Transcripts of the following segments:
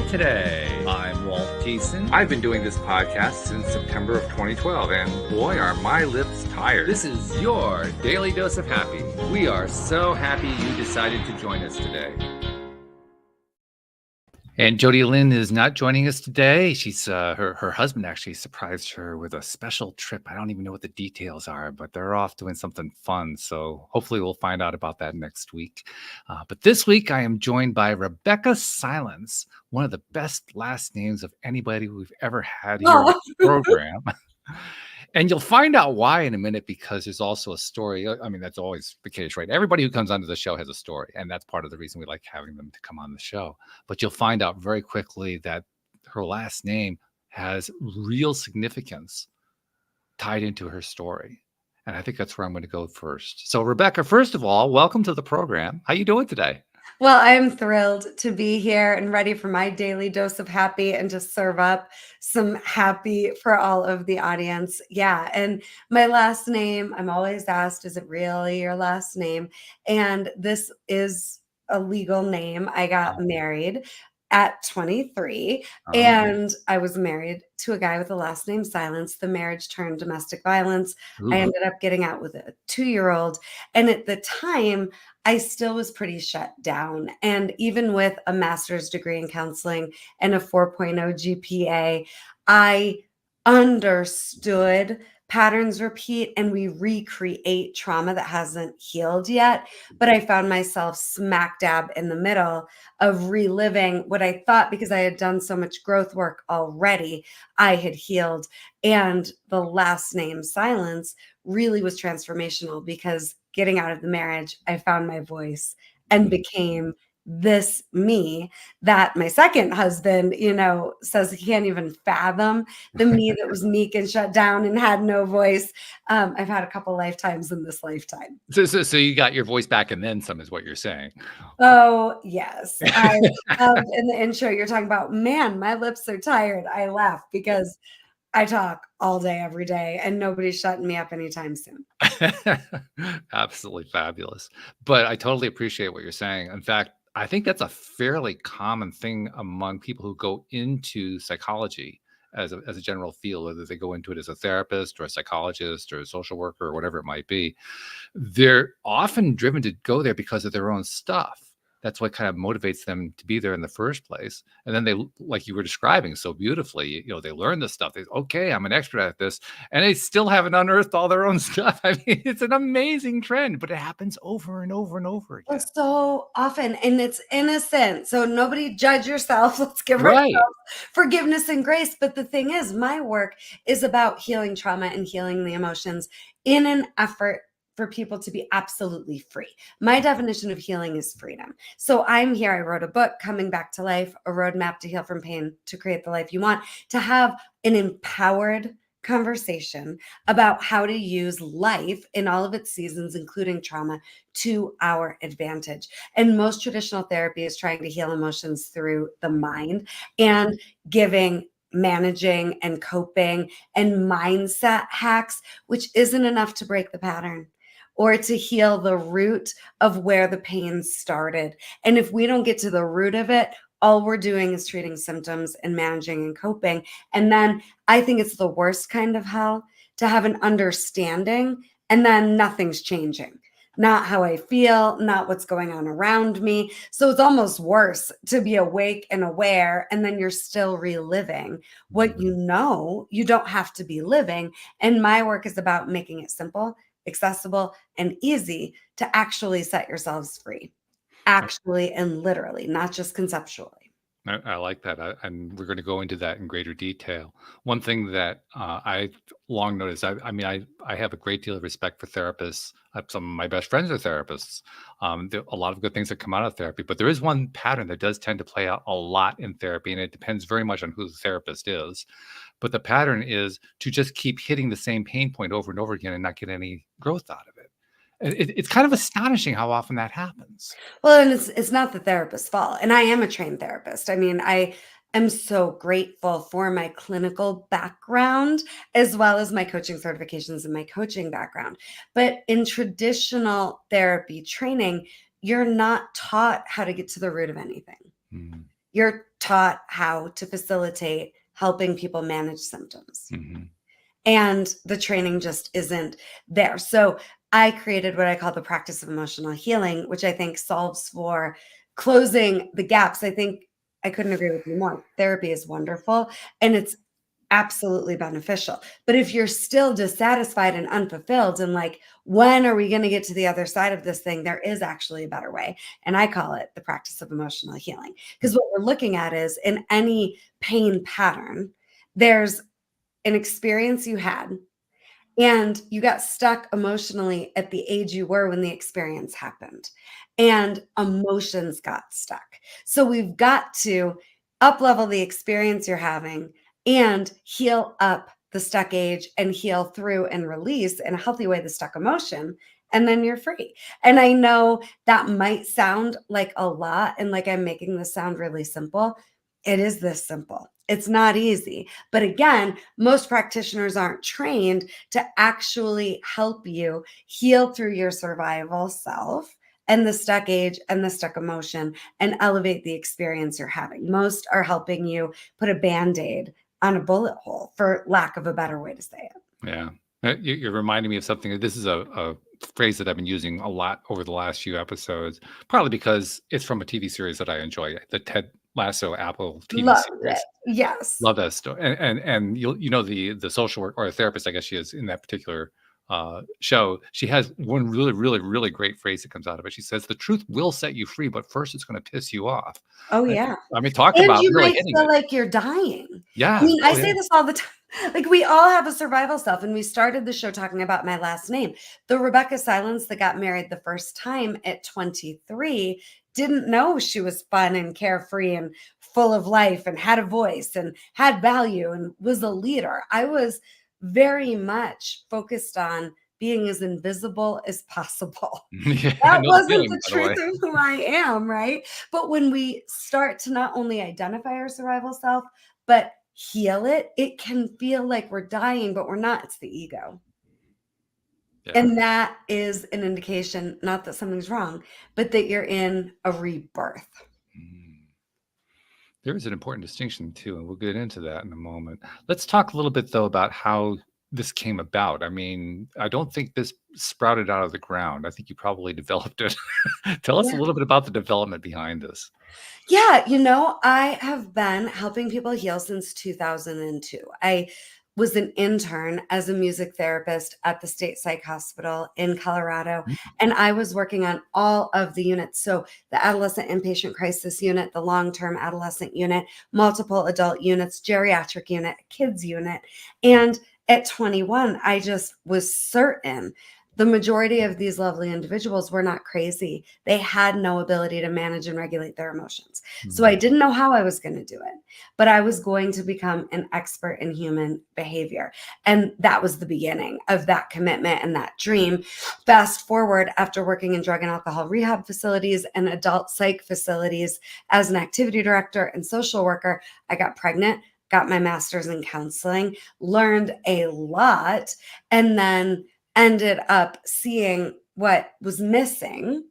today. I'm Walt Gieson. I've been doing this podcast since September of 2012, and boy, are my lips tired. This is your Daily Dose of Happy. We are so happy you decided to join us today. And Jody Lynn is not joining us today. She's her husband actually surprised her with a special trip. I don't even know what the details are, but they're off doing something fun. So hopefully we'll find out about that next week. But this week I am joined by Rebeccah Silence, one of the best last names of anybody we've ever had here on the program. And you'll find out why in a minute, because there's also a story. I mean, that's always the case, right? Everybody who comes onto the show has a story, and that's part of the reason we like having them to come on the show. But you'll find out very quickly that her last name has real significance tied into her story. And I think that's where I'm going to go first. So, Rebeccah, first of all, welcome to the program. How you doing today? Well, I'm thrilled to be here and ready for my daily dose of happy and to serve up some happy for all of the audience. Yeah. And my last name, I'm always asked, is it really your last name? And this is a legal name. I got married at 23, and I was married to a guy with the last name Silence. The marriage turned domestic violence. Ooh. I ended up getting out with a 2-year-old. And at the time, I still was pretty shut down. And even with a master's degree in counseling and a 4.0 GPA, I understood patterns repeat and we recreate trauma that hasn't healed yet. But I found myself smack dab in the middle of reliving what I thought, because I had done so much growth work already, I had healed. And the last name Silence really was transformational, because getting out of the marriage, I found my voice and became this me that my second husband, says he can't even fathom, the me that was meek and shut down and had no voice. I've had a couple lifetimes in this lifetime. So you got your voice back and then some is what you're saying. Oh, yes. I love in the intro, you're talking about, man, my lips are tired. I laugh because I talk all day, every day, and nobody's shutting me up anytime soon. Absolutely fabulous. But I totally appreciate what you're saying. In fact, I think that's a fairly common thing among people who go into psychology as a general field, whether they go into it as a therapist or a psychologist or a social worker or whatever it might be. They're often driven to go there because of their own stuff. That's what kind of motivates them to be there in the first place. And then they, like you were describing so beautifully, they learn this stuff. Okay, I'm an expert at this. And they still haven't unearthed all their own stuff. I mean, it's an amazing trend, but it happens over and over and over again. So often, and it's innocent. So nobody judge yourself. Let's give Right. ourselves forgiveness and grace. But the thing is, my work is about healing trauma and healing the emotions in an effort for people to be absolutely free. My definition of healing is freedom. So I'm here. I wrote a book, Coming Back to Life, a roadmap to heal from pain, to create the life you want, to have an empowered conversation about how to use life in all of its seasons, including trauma, to our advantage. And most traditional therapy is trying to heal emotions through the mind and giving managing and coping and mindset hacks, which isn't enough to break the pattern or to heal the root of where the pain started. And if we don't get to the root of it, all we're doing is treating symptoms and managing and coping. And then I think it's the worst kind of hell to have an understanding and then nothing's changing. Not how I feel, not what's going on around me. So it's almost worse to be awake and aware, and then you're still reliving what you don't have to be living. And my work is about making it simple, accessible, and easy to actually set yourselves free. Actually and literally, not just conceptually. I like that. And we're going to go into that in greater detail. One thing that I've long noticed, I have a great deal of respect for therapists. Some of my best friends are therapists. There are a lot of good things that come out of therapy, but there is one pattern that does tend to play out a lot in therapy, and it depends very much on who the therapist is. But the pattern is to just keep hitting the same pain point over and over again and not get any growth out of it. It's kind of astonishing how often that happens. Well, and it's not the therapist's fault. And I am a trained therapist. I mean, I am so grateful for my clinical background as well as my coaching certifications and my coaching background. But in traditional therapy training, you're not taught how to get to the root of anything. you're taught how to facilitate helping people manage symptoms. Mm-hmm. And the training just isn't there. So I created what I call the practice of emotional healing, which I think solves for closing the gaps. I think I couldn't agree with you more. Therapy is wonderful and it's absolutely beneficial. But if you're still dissatisfied and unfulfilled and like, when are we going to get to the other side of this thing? There is actually a better way. And I call it the practice of emotional healing. Because what we're looking at is in any pain pattern, there's an experience you had and you got stuck emotionally at the age you were when the experience happened and emotions got stuck. So we've got to up level the experience you're having and heal up the stuck age and heal through and release in a healthy way the stuck emotion, and then you're free. And I know that might sound like a lot and like I'm making this sound really simple. It is this simple. It's not easy. But again, most practitioners aren't trained to actually help you heal through your survival self and the stuck age and the stuck emotion and elevate the experience you're having. Most are helping you put a band-aid on a bullet hole, for lack of a better way to say it. Yeah. You're reminding me of something. This is a phrase that I've been using a lot over the last few episodes, probably because it's from a TV series that I enjoy, the Ted Lasso Apple TV Loved series. it. Yes. Love that story. And you know the social work or a therapist, I guess she is in that particular show. She has one really great phrase that comes out of it. She says, "The truth will set you free, but first it's going to piss you off." Oh, I yeah. I mean, talk And about you really might hitting feel it. like you're dying. I Yeah. mean, I Oh say yeah. this all the time. Like, we all have a survival self, and we started the show talking about my last name. The Rebeccah Silence that got married the first time at 23 didn't know she was fun and carefree and full of life and had a voice and had value and was a leader. I was very much focused on being as invisible as possible. Yeah, I That know the wasn't feeling, the by the truth way. of who I am, right? But when we start to not only identify our survival self, but heal it, it can feel like we're dying, but we're not. It's the ego. Yeah. And that is an indication, not that something's wrong, but that you're in a rebirth. Mm. There is an important distinction too, and we'll get into that in a moment. Let's talk a little bit though about how this came about. I mean, I don't think this sprouted out of the ground. I think you probably developed it. Tell us a Yeah. little bit about the development behind this. Yeah, I have been helping people heal since 2002. I was an intern as a music therapist at the State Psych Hospital in Colorado, Mm, and I was working on all of the units. So, the adolescent inpatient crisis unit, the long term adolescent unit, multiple adult units, geriatric unit, kids unit. And at 21, I just was certain the majority of these lovely individuals were not crazy. They had no ability to manage and regulate their emotions. So I mm, didn't know how I was going to do it, but I was going to become an expert in human behavior. And that was the beginning of that commitment and that dream. Fast forward, after working in drug and alcohol rehab facilities and adult psych facilities as an activity director and social worker, I got pregnant, got my master's in counseling, learned a lot, and then ended up seeing what was missing,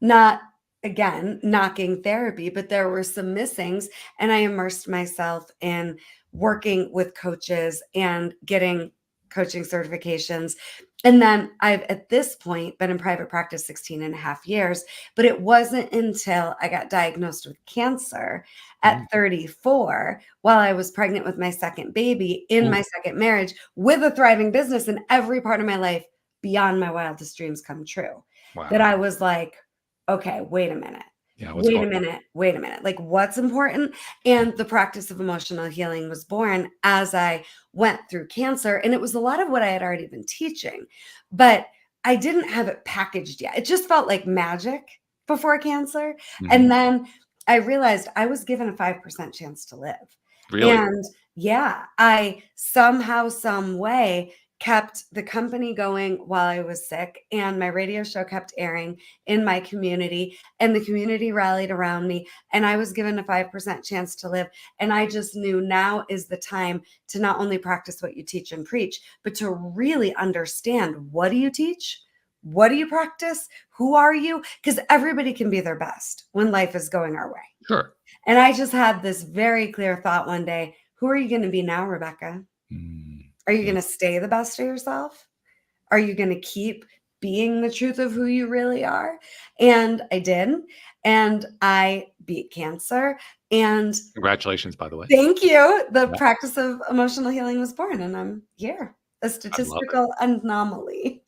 not again knocking therapy, but there were some missings. And I immersed myself in working with coaches and getting coaching certifications. And then I've at this point been in private practice 16 and a half years, but it wasn't until I got diagnosed with cancer at mm. 34 while I was pregnant with my second baby in Ooh, my second marriage with a thriving business in every part of my life beyond my wildest dreams come true, that wow. I was like, okay, wait a minute. Yeah, what's Wait a going on? minute. Wait a minute. Like, what's important? And the practice of emotional healing was born as I went through cancer. And it was a lot of what I had already been teaching, but I didn't have it packaged yet. It just felt like magic before cancer. And Mhm. then I realized I was given a 5% chance to live. Really? And yeah, I somehow, some way kept the company going while I was sick, and my radio show kept airing in my community, and the community rallied around me, and I was given a 5% chance to live. And I just knew now is the time to not only practice what you teach and preach, but to really understand, what do you teach? What do you practice? Who are you? Because everybody can be their best when life is going our way. Sure. And I just had this very clear thought one day. Who are you going to be now, Rebeccah? Mm, Are you mm, going to stay the best of yourself? Are you going to keep being the truth of who you really are? And I did. And I beat cancer. And Congratulations, by the way. thank you. The Yeah, practice of emotional healing was born, and I'm here. A I love it. statistical anomaly.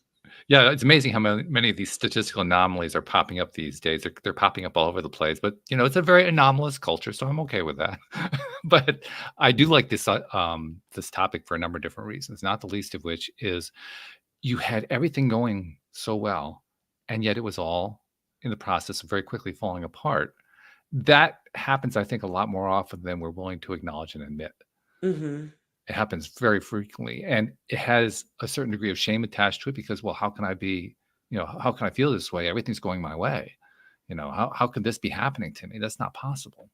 Yeah, it's amazing how many of these statistical anomalies are popping up these days. They're popping up all over the place, but it's a very anomalous culture, so I'm okay with that. But I do like this topic for a number of different reasons, not the least of which is you had everything going so well, and yet it was all in the process of very quickly falling apart. That happens, I think, a lot more often than we're willing to acknowledge and admit. Mhm. It happens very frequently, and it has a certain degree of shame attached to it because, well, how can I be, how can I feel this way? Everything's going my way. How could this be happening to me? That's not possible.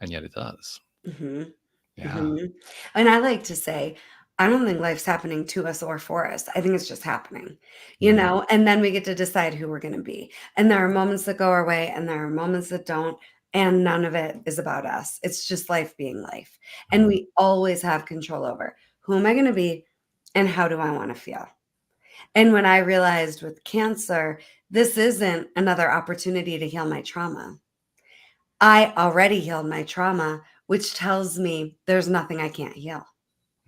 And yet it does. Mhm. Yeah. Mhm. And I like to say, I don't think life's happening to us or for us. I think it's just happening, Mm, and then we get to decide who we're going to be. And there are moments that go our way and there are moments that don't. And none of it is about us. It's just life being life. And mm, we always have control over who am I going to be and how do I want to feel. And when I realized with cancer, this isn't another opportunity to heal my trauma. I already healed my trauma, which tells me there's nothing I can't heal.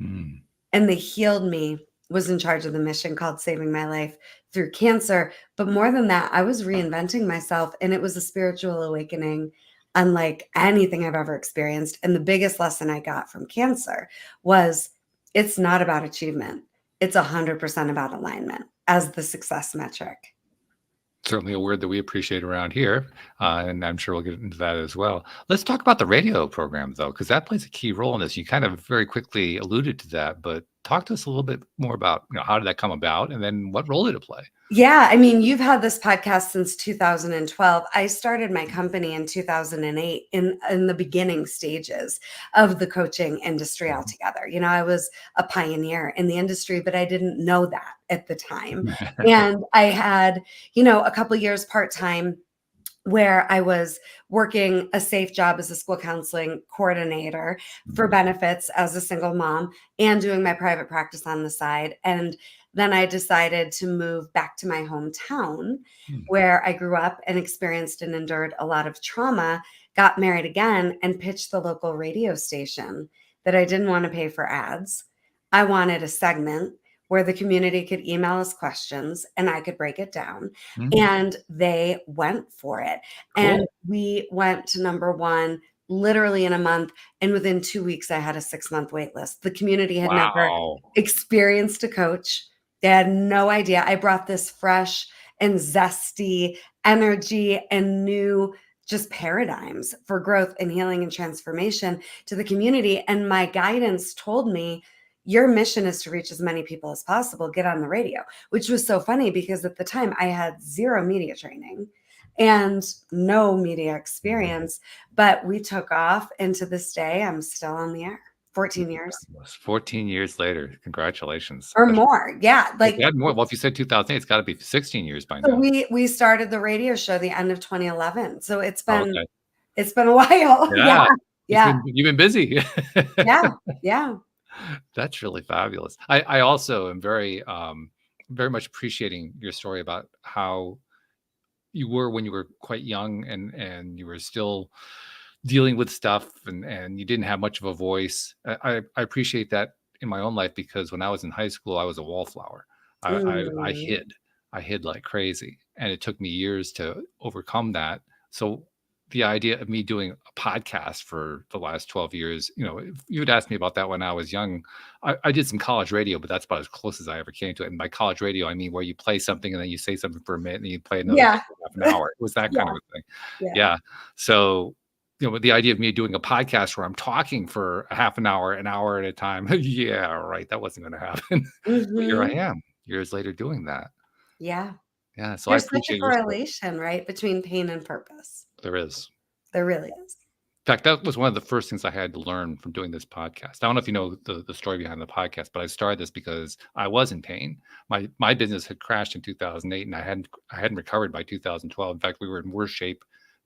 mm. And they healed me, was in charge of the mission called Saving My Life through cancer. But more than that, I was reinventing myself, and it was a spiritual awakening unlike anything I've ever experienced. And the biggest lesson I got from cancer was it's not about achievement. It's 100% about alignment as the success metric. Certainly a word that we appreciate around here, and I'm sure we'll get into that as well. Let's talk about the radio program, though, because that plays a key role in this. You kind of very quickly alluded to that, but talk to us a little bit more about how did that come about, and then what role did it play? Yeah, I mean, you've had this podcast since 2012. I started my company in 2008 in the beginning stages of the coaching industry altogether. I was a pioneer in the industry, but I didn't know that at the time. And I had, a couple years part-time where I was working a safe job as a school counseling coordinator for benefits as a single mom and doing my private practice on the side. And then I decided to move back to my hometown Mm, where I grew up and experienced and endured a lot of trauma, got married again, and pitched the local radio station that I didn't want to pay for ads. I wanted a segment where the community could email us questions and I could break it down. mm, And they went for it. And cool. we went to number one literally in a month. And within 2 weeks, I had a 6-month wait list. The community had never Wow. experienced a coach. They had no idea. I brought this fresh and zesty energy and new just paradigms for growth and healing and transformation to the community. And my guidance told me, your mission is to reach as many people as possible, get on the radio, which was so funny because at the time I had zero media training and no media experience, but we took off. And to this day, I'm still on the air 14 years 14 years later. Congratulations. or more. Yeah. If you had more, well, if you said 2008, it's got to be 16 years by So now. we started the radio show the end of 2011. So it's Oh, been okay. it's been a while. Yeah. Yeah. Yeah. You've been busy. Yeah. Yeah. That's really fabulous. I also am very much appreciating your story about how you were when you were quite young and you were still dealing with stuff and you didn't have much of a voice. I appreciate that in my own life because when I was in high school, I was a wallflower. I Mm. hid. I hid like crazy. And it took me years to overcome that. So the idea of me doing a podcast for the last 12 years, if you had asked me about that when I was young, I did some college radio, but that's about as close as I ever came to it. And by college radio, I mean where you play something and then you say something for a minute and you play another thing Yeah. for half an hour. It was that kind Yeah. of a thing. Yeah. Yeah. So, but the idea of me doing a podcast where I'm talking for a half an hour at a time, yeah, right. That wasn't going to happen. But here I Mhm. am years later doing that. Yeah. Yeah. So I There's such a appreciate your story. correlation, right, between pain and purpose. There is. There really is. fact, that was one of the first things I had to learn from doing this podcast. I don't know if you know the story behind the podcast, but I started this because I was in pain. My business had crashed in 2008, and I hadn't recovered by 2012. In fact, we were in worse shape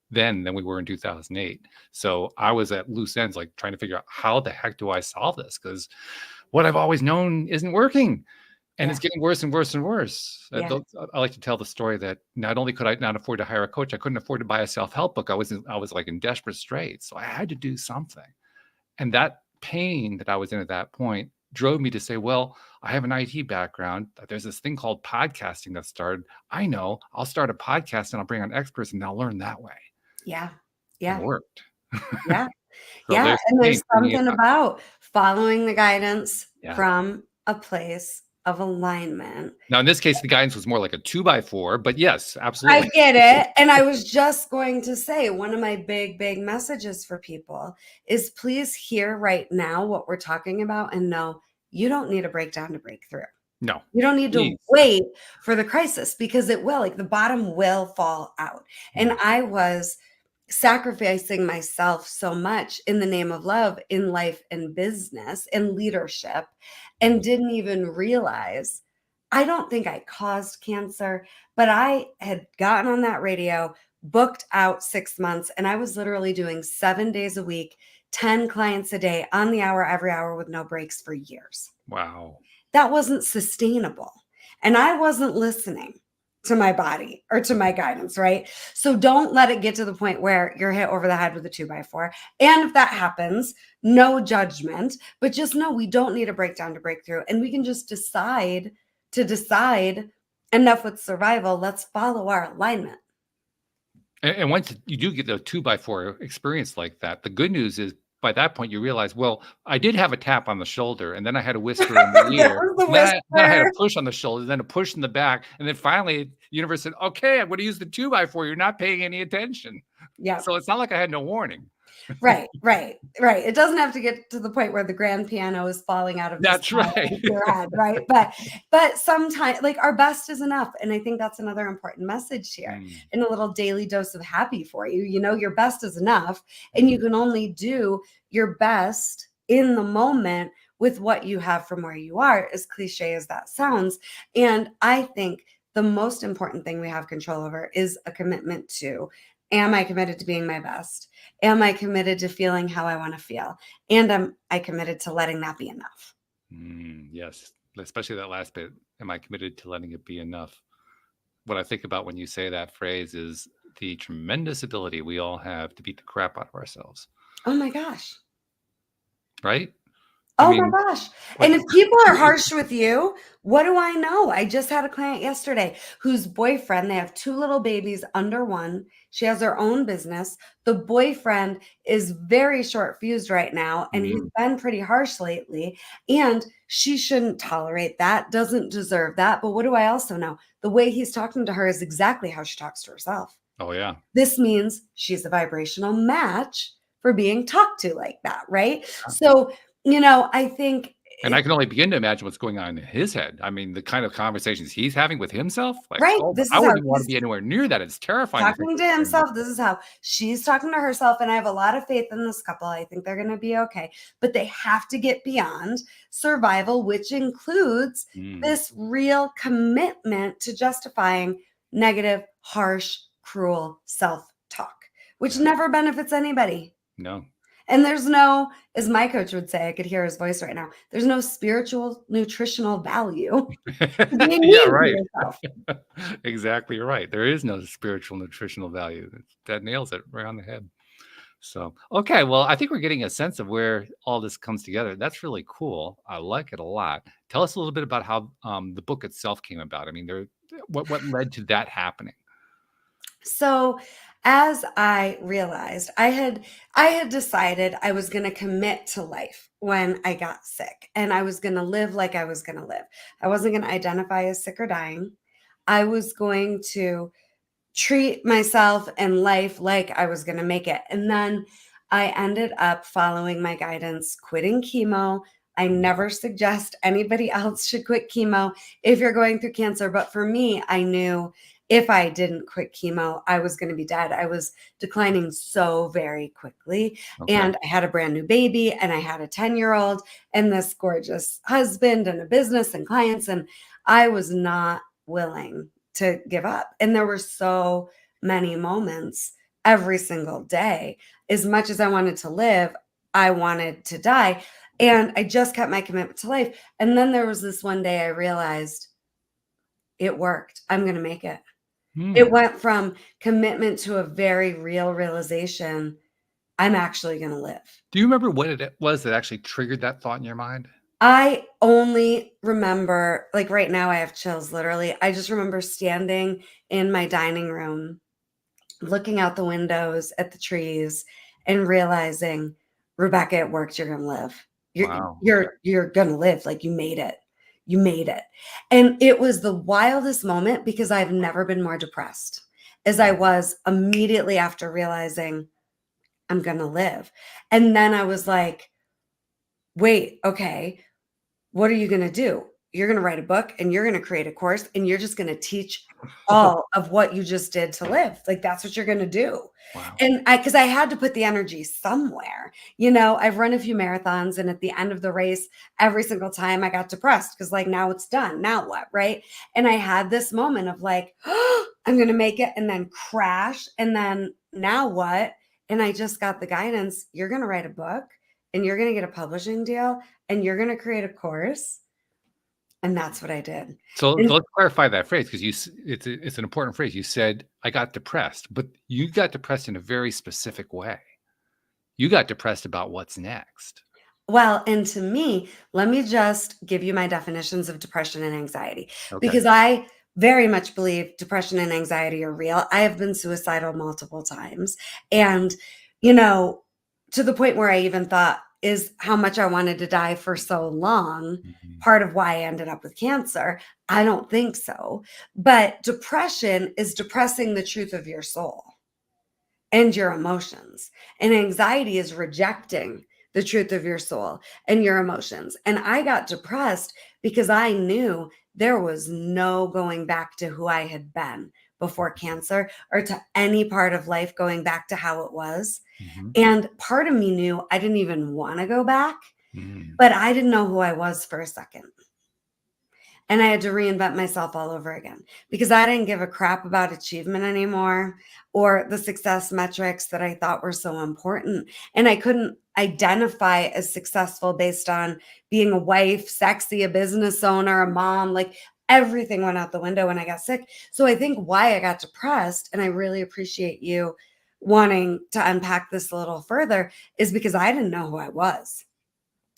then than we were in 2008. So I was at loose ends, like trying to figure out how the heck do I solve this? Because what I've always known isn't working. And Yeah. it's getting worse and worse and worse. Yeah. I like to tell the story that not only could I not afford to hire a coach, I couldn't afford to buy a self-help book. I was like in desperate straits. So I had to do something. And that pain that I was in at that point drove me to say, well, I have an IT background. There's this thing called podcasting that started. I know I'll start a podcast and I'll bring on experts and I'll learn that way. Yeah. And it Yeah. worked. Yeah. So Yeah. there's And the there's pain, bringing it something up. about following the guidance Yeah. from a place of alignment. Now, in this case, the guidance was more like a 2x4, but yes, I absolutely. get it. And I was just going to say, one of my big messages for people is please hear right now what we're talking about and know you don't need a breakdown to break through. No. You don't need to Please. wait for the crisis because it will, like the bottom will fall out. And I was sacrificing myself so much in the name of love in life and business and leadership and didn't even realize. I don't think I caused cancer, but I had gotten on that radio, booked out 6 months, and I was literally doing 7 days a week, 10 clients a day on the hour, every hour with no breaks for years. Wow. That wasn't sustainable. And I wasn't listening to my body or to my guidance, right? So don't let it get to the point where you're hit over the head with a 2x4. And if that happens, no judgment, but just know we don't need a breakdown to break through. And we can just decide enough with survival. Let's follow our alignment. And once you do get the 2x4 experience like that, the good news is by that point you realize, well, I did have a tap on the shoulder, and then I had a whisper in the ear. Then I had a push on the shoulder, then a push in the back, and then finally the universe said, "Okay, I'm going to use the 2x4. You're not paying any attention." Yeah. So it's not like I had no warning. Right. It doesn't have to get to the point where the grand piano is falling out of That's right. your head, right? But sometimes, like, our best is enough, and I think that's another important message here. And a little daily dose of happy for you. You know, your best is enough, and you can only do your best in the moment with what you have from where you are, as cliche as that sounds. And I think the most important thing we have control over is a commitment to, am I committed to being my best? Am I committed to feeling how I want to feel? And am I committed to letting that be enough? Yes, especially that last bit. Am I committed to letting it be enough? What I think about when you say that phrase is the tremendous ability we all have to beat the crap out of ourselves. Oh my gosh. Right? Oh my gosh. And if people are harsh with you, what do I know? I just had a client yesterday whose boyfriend, they have 2 little babies under 1. She has her own business. The boyfriend is very short fused right now, and he's been pretty harsh lately. And she shouldn't tolerate that, doesn't deserve that. But what do I also know? The way he's talking to her is exactly how she talks to herself. Oh, yeah. This means she's a vibrational match for being talked to like that, right? So, you know, I think. And I can only begin to imagine what's going on in his head. I mean, the kind of conversations he's having with himself. Like, right. Oh, This I is wouldn't want to be anywhere near that. It's terrifying. Talking to himself. This is how she's talking to herself. And I have a lot of faith in this couple. I think they're going to be okay. But they have to get beyond survival, which includes this real commitment to justifying negative, harsh, cruel self-talk, which never benefits anybody. No. And there's no, as my coach would say, I could hear his voice right now, there's no spiritual, nutritional value. Yeah, right. Exactly right. There is no spiritual, nutritional value. That nails it right on the head. So, okay. Well, I think we're getting a sense of where all this comes together. That's really cool. I like it a lot. Tell us a little bit about how the book itself came about. I mean, what led to that happening? So as I realized, I had decided I was going to commit to life when I got sick, and I was going to live like I was going to live. I wasn't going to identify as sick or dying. I was going to treat myself and life like I was going to make it. And then I ended up following my guidance, quitting chemo. I never suggest anybody else should quit chemo if you're going through cancer. But for me, I knew if I didn't quit chemo, I was going to be dead. I was declining so very quickly. Okay. And I had a brand new baby, and I had a 10-year-old and this gorgeous husband and a business and clients. And I was not willing to give up. And there were so many moments every single day. As much as I wanted to live, I wanted to die. And I just kept my commitment to life. And then there was this one day I realized it worked. I'm going to make it. It Hmm. went from commitment to a very real realization. I'm actually going to live. Do you remember what it was that actually triggered that thought in your mind? I only remember, like right now, I have chills literally. I just remember standing in my dining room, looking out the windows at the trees and realizing, Rebeccah, it worked. You're going to live. You're, Wow. Okay. you're going to live. Like you made it. You made it. And it was the wildest moment because I've never been more depressed as I was immediately after realizing I'm going to live. And then I was like, wait, okay, what are you going to do? You're going to write a book and you're going to create a course and you're just going to teach all of what you just did to live. Like that's what you're going to do. Wow. And because I had to put the energy somewhere, I've run a few marathons, and at the end of the race, every single time I got depressed because like now it's done. Now what? Right. And I had this moment of like, oh, I'm going to make it, and then crash. And then now what? And I just got the guidance. You're going to write a book and you're going to get a publishing deal and you're going to create a course. And that's what I did. So And let's clarify that phrase because it's an important phrase. You said I got depressed, but you got depressed in a very specific way. You got depressed about what's next. well, and to me, let me just give you my definitions of depression and anxiety, Okay. because I very much believe depression and anxiety are real. I have been suicidal multiple times. And, you know, to the point where I even thought, is how much I wanted to die for so long Mhm. part of why I ended up with cancer? I don't think so. But depression is depressing the truth of your soul and your emotions. And anxiety is rejecting the truth of your soul and your emotions. And I got depressed because I knew there was no going back to who I had been before cancer, or to any part of life going back to how it was. Mhm. And part of me knew I didn't even want to go back, Mhm. but I didn't know who I was for a second. And I had to reinvent myself all over again because I didn't give a crap about achievement anymore or the success metrics that I thought were so important. And I couldn't identify as successful based on being a wife, sexy, a business owner, a mom. Like everything went out the window when I got sick. So I think why I got depressed, and I really appreciate you wanting to unpack this a little further, is because I didn't know who I was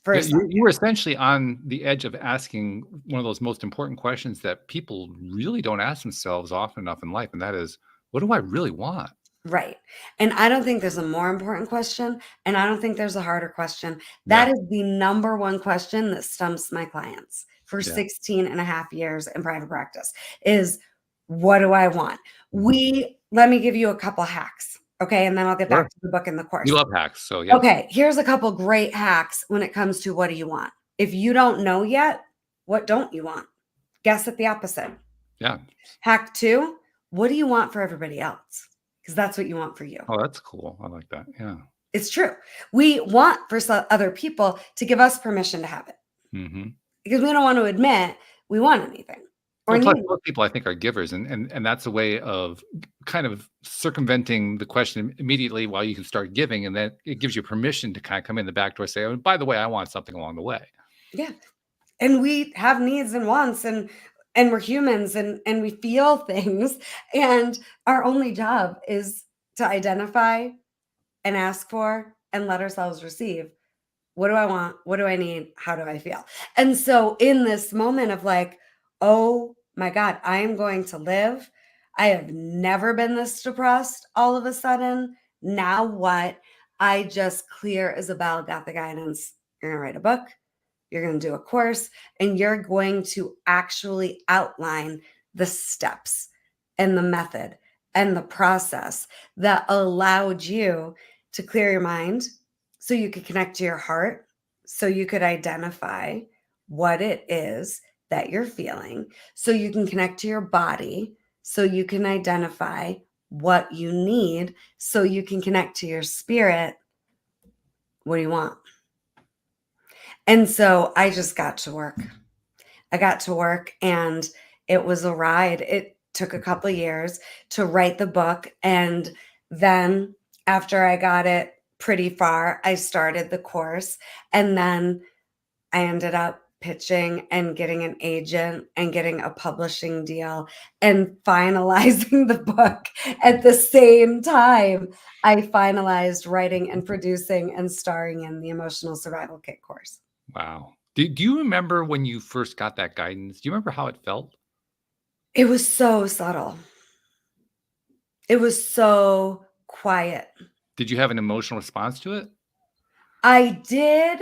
for Yeah, a second. you were essentially on the edge of asking one of those most important questions that people really don't ask themselves often enough in life, and that is, "What do I really want?" Right. And I don't think there's a more important question, and I don't think there's a harder question. That Yeah, is the number one question that stumps my clients for yeah. 16 and a half years in private practice is, what do I want? Mhm. Let me give you a couple hacks, okay? And then I'll get Sure. back to the book and the We course. love hacks, so yes. Okay, here's a couple great hacks when it comes to what do you want. If you don't know yet, what don't you want? Guess at the opposite. Yeah. Hack 2, what do you want for everybody else? Because that's what you want for you. Oh, that's cool. I like that. Yeah. It's true. We want for other people to give us permission to have it Mhm. because we don't want to admit we want anything or Well, plus need. most people I think are givers, and that's a way of kind of circumventing the question immediately while you can start giving, and then it gives you permission to kinda come in the back door and say, "Oh, by the way, I want something along the way." Yeah. And we have needs and wants, and we're humans, and we feel things, and our only job is to identify and ask for and let ourselves receive. What do I want? What do I need? How do I feel? And so in this moment of like, oh my God, I am going to live. I have never been this depressed all of a sudden. Now what? I just clear as a bell got the guidance. You're going to write a book. You're going to do a course, and you're going to actually outline the steps and the method and the process that allowed you to clear your mind so you could connect to your heart, so you could identify what it is that you're feeling, so you can connect to your body, so you can identify what you need so you can connect to your spirit. What do you want? And so I just got to work. I got to work and it was a ride. It took a couple of years to write the book. And then after I got it pretty far, I started the course. And then I ended up pitching and getting an agent and getting a publishing deal and finalizing the book at the same time. I finalized writing and producing and starring in the Emotional Survival Kit course. Wow. Do you remember when you first got that guidance? Do you remember how it felt? It was so subtle. It was so quiet. Did you have an emotional response to it? I did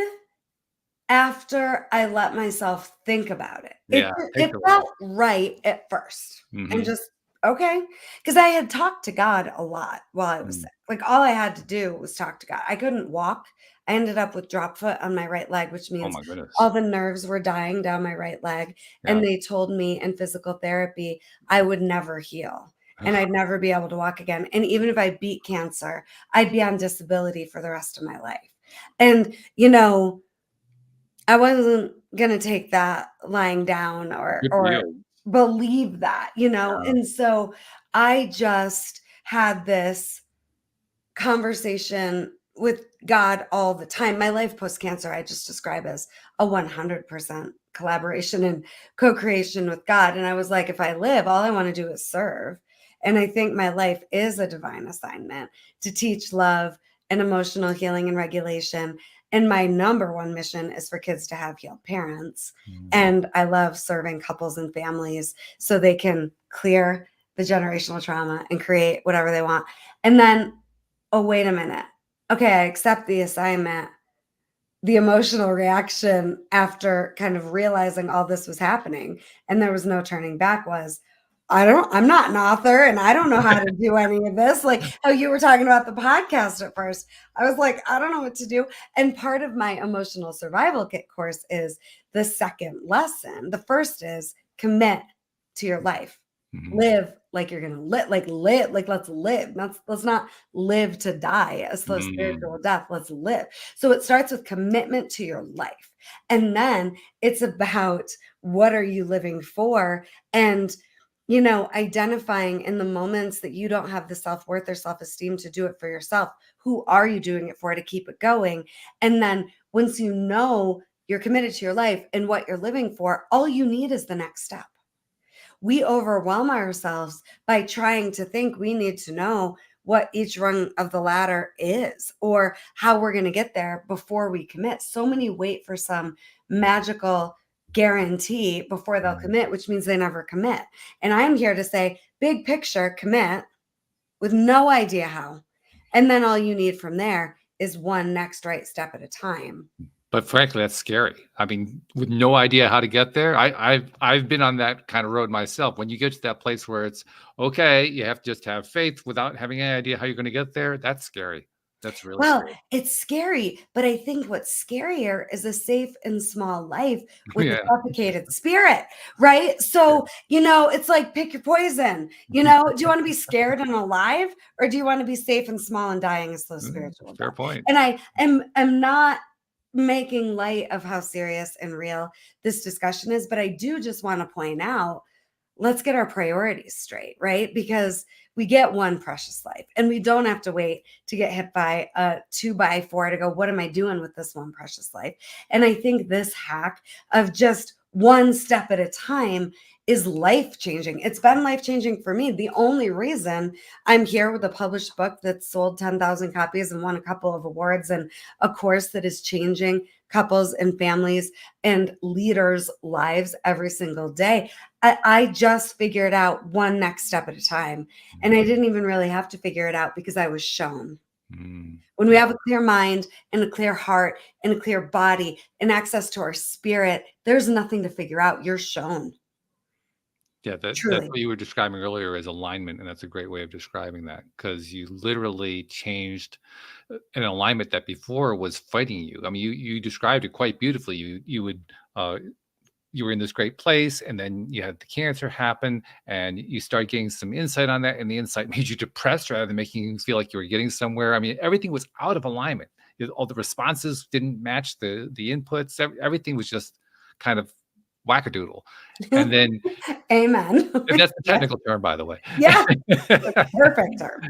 after I let myself think about it. Yeah, It takes a while. felt right at first and Mhm. just, okay, because I had talked to God a lot while I was Mm. sick. Like, all I had to do was talk to God. I couldn't walk. I ended up with drop foot on my right leg, which Oh means my goodness. all the nerves were dying down my right leg, Yeah. and they told me in physical therapy I would never heal, and I'd never be able to walk again, and even if I beat cancer, I'd be on disability for the rest of my life, and, I wasn't gonna take that lying down Good for or you. believe that, Yeah. and so I just had this conversation with God all the time. My life post-cancer, I just describe as a 100% collaboration and co-creation with God, and I was like, "If I live, all I wanna do is serve," and I think my life is a divine assignment to teach love and emotional healing and regulation, and my number one mission is for kids to have healed parents, Mm. and I love serving couples and families so they can clear the generational trauma and create whatever they want, and then, oh, wait a minute. Okay, I accept the assignment. The emotional reaction after kind of realizing all this was happening and there was no turning back was, I'm not an author and I don't know how to do any of this. Like how you were talking about the podcast at first. I was like, I don't know what to do. And part of my emotional survival kit course is the second lesson. The first is commit to your life. Mhm. Live like you're gonna live, like let's live. Let's not live to die, a slow Mm. spiritual death. Let's live. So it starts with commitment to your life. And then it's about what are you living for? And, identifying in the moments that you don't have the self worth or self esteem to do it for yourself, who are you doing it for to keep it going? And then once you know you're committed to your life and what you're living for, all you need is the next step. We overwhelm ourselves by trying to think we need to know what each rung of the ladder is or how we're going to get there before we commit. So many wait for some magical guarantee before they'll Mm. commit, which means they never commit. And I'm here to say, big picture, commit with no idea how. And then all you need from there is one next right step at a time. But frankly, that's scary. I mean, with no idea how to get there, I've been on that kind of road myself. When you get to that place where it's okay, you have to just have faith without having any idea how you're going to get there. That's scary. That's really Well, scary. it's scary, but I think what's scarier is a safe and small life with a Yeah. suffocated spirit, right? Yeah. So, it's like pick your poison. Do you want to be scared and alive, or do you want to be safe and small and dying a slow spiritual Fair death? point. And I am not making light of how serious and real this discussion is, but I do just want to point out, let's get our priorities straight, right? Because we get one precious life and we don't have to wait to get hit by a 2x4 to go, what am I doing with this one precious life? And I think this hack of just one step at a time is life changing. It's been life changing for me. The only reason I'm here with a published book that's sold 10,000 copies and won a couple of awards and a course that is changing couples and families and leaders' lives every single day. I just figured out one next step at a time. And I didn't even really have to figure it out because I was shown. Mm. When we have a clear mind and a clear heart and a clear body and access to our spirit, there's nothing to figure out. You're shown, Yeah, that's truly. what you were describing earlier as alignment, and that's a great way of describing that because you literally changed an alignment that before was fighting you. I mean, you described it quite beautifully. You would uh, you were in this great place, and then you had the cancer happen, and you start getting some insight on that, and the insight made you depressed rather than making you feel like you were getting somewhere. I mean, everything was out of alignment. All the responses didn't match the inputs. Everything was just kind of wackadoodle. And then, Amen. and that's the Yeah. technical term, by the way. Yeah. Perfect term.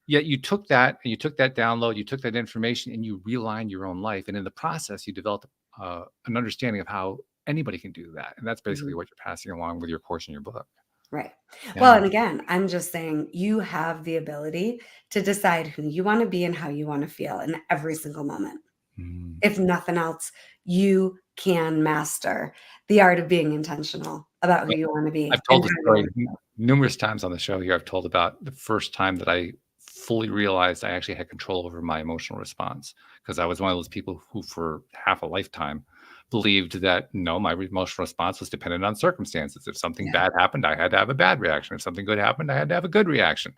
Yet you took that, and you took that download, you took that information, and you realigned your own life. And in the process, you developed an understanding of how anybody can do that. And that's basically Mhm. what you're passing along with your course in your book. Right. Well, Yeah. and again, I'm just saying you have the ability to decide who you want to be and how you want to feel in every single moment. Mm. If nothing else, you can master the art of being intentional about who you want to be I've and told the how you story want to feel. numerous times on the show here. I've told about the first time that I fully realized I actually had control over my emotional response, because I was one of those people who, for half a lifetime, believed that no, my emotional response was dependent on circumstances. If something Yeah. bad happened, I had to have a bad reaction. If something good happened, I had to have a good reaction.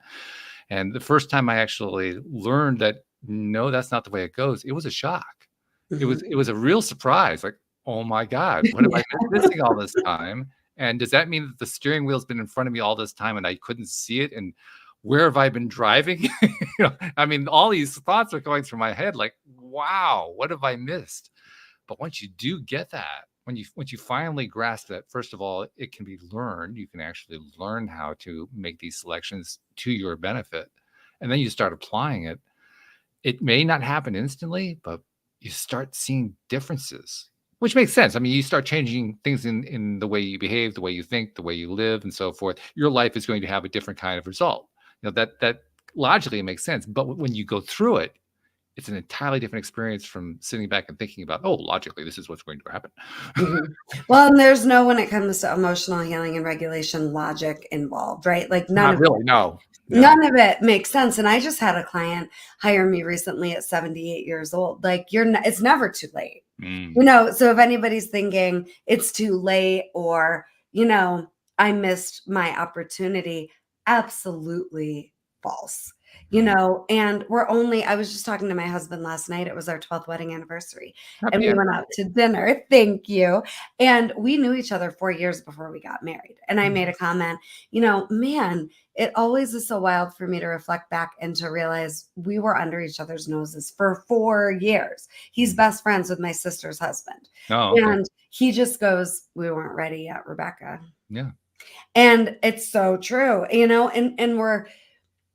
And the first time I actually learned that no, that's not the way it goes, it was a shock. Mhm. It was a real surprise. Like, oh my God, what have I been missing all this time? And does that mean that the steering wheel's been in front of me all this time and I couldn't see it? And where have I been driving? I mean, all these thoughts are going through my head like, wow, what have I missed? But once you do get that, once you finally grasp that, first of all, it can be learned. You can actually learn how to make these selections to your benefit. And then you start applying it. It may not happen instantly, but you start seeing differences, which makes sense. I mean, you start changing things in the way you behave, the way you think, the way you live, and so forth. Your life is going to have a different kind of result. That logically makes sense. But when you go through it, it's an entirely different experience from sitting back and thinking about, oh, logically, this is what's going to happen. Mhm. Well, and there's no, when it comes to emotional healing and regulation, logic involved, right? Like none Not of really. it. No. None of it makes sense. And I just had a client hire me recently at 78 years old. Like it's never too late. Mm. So if anybody's thinking it's too late or, I missed my opportunity, absolutely false. Mm. And I was just talking to my husband last night. It was our 12th wedding anniversary. And Happy we went out to dinner. Thank you. And we knew each other 4 years before we got married. And I made a comment, man, it always is so wild for me to reflect back and to realize we were under each other's noses for 4 years. He's best friends with my sister's husband. Oh, okay. And he just goes, we weren't ready yet, Rebecca. Yeah. And it's so true, and we're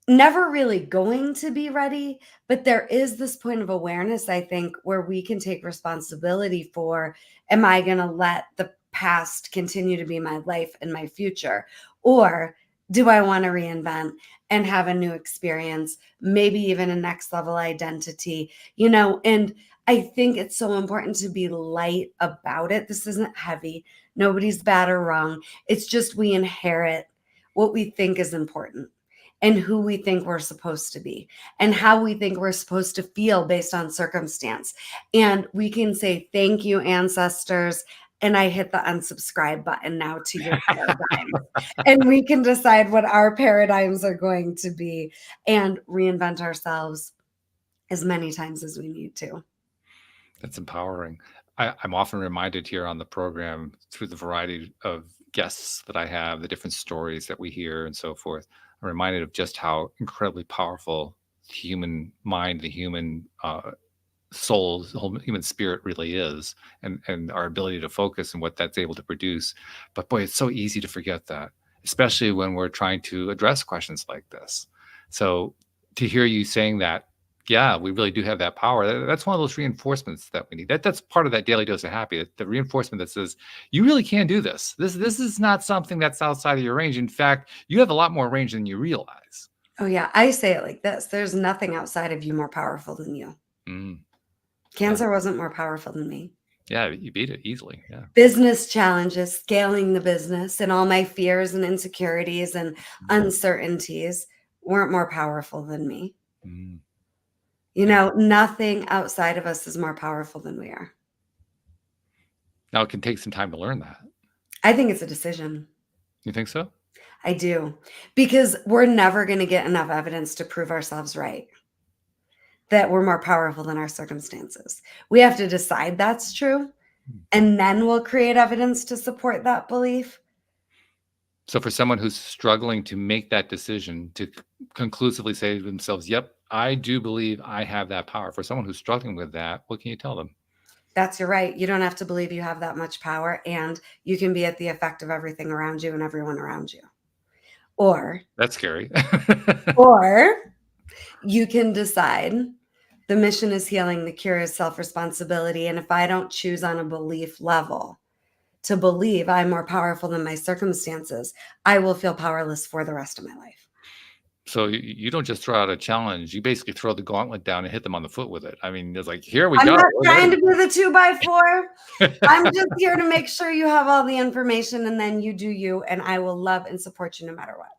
never really going to be ready, but there is this point of awareness, I think, where we can take responsibility for, am I going to let the past continue to be my life and my future? Or do I want to reinvent and have a new experience, maybe even a next level identity, and I think it's so important to be light about it. This isn't heavy. Nobody's bad or wrong. It's just we inherit what we think is important and who we think we're supposed to be and how we think we're supposed to feel based on circumstance. And we can say, thank you, ancestors. And I hit the unsubscribe button now to your paradigm. And we can decide what our paradigms are going to be and reinvent ourselves as many times as we need to. That's empowering. I'm often reminded here on the program through the variety of guests that I have, the different stories that we hear and so forth. I'm reminded of just how incredibly powerful the human mind, the human soul, the whole human spirit really is, and our ability to focus and what that's able to produce. But boy, it's so easy to forget that, especially when we're trying to address questions like this. So to hear you saying that, yeah, we really do have that power. That's one of those reinforcements that we need. That's part of that daily dose of happy. The reinforcement that says you really can do this. This is not something that's outside of your range. In fact, you have a lot more range than you realize. Oh, yeah. I say it like this. There's nothing outside of you more powerful than you. Mm, Cancer wasn't more powerful than me. yeah, you beat it easily. Yeah. Business challenges, scaling the business, and all my fears and insecurities and uncertainties weren't more powerful than me. Mm. Nothing outside of us is more powerful than we are. Now it can take some time to learn that. I think it's a decision. You think so? I do. Because we're never going to get enough evidence to prove ourselves right, that we're more powerful than our circumstances. We have to decide that's true, Hmm. and then we'll create evidence to support that belief. So for someone who's struggling to make that decision to conclusively say to themselves, "Yep, I do believe I have that power." For someone who's struggling with that, what can you tell them? That's you're right. You don't have to believe you have that much power, and you can be at the effect of everything around you and everyone around you. Or That's scary. or you can decide the mission is healing, the cure is self-responsibility, and if I don't choose on a belief level to believe I'm more powerful than my circumstances, I will feel powerless for the rest of my life. So you don't just throw out a challenge, you basically throw the gauntlet down and hit them on the foot with it. I mean, it's like, "Here we I'm go. not We're trying ready." to be the 2 by 4. I'm just here to make sure you have all the information and then you do you, and I will love and support you no matter what.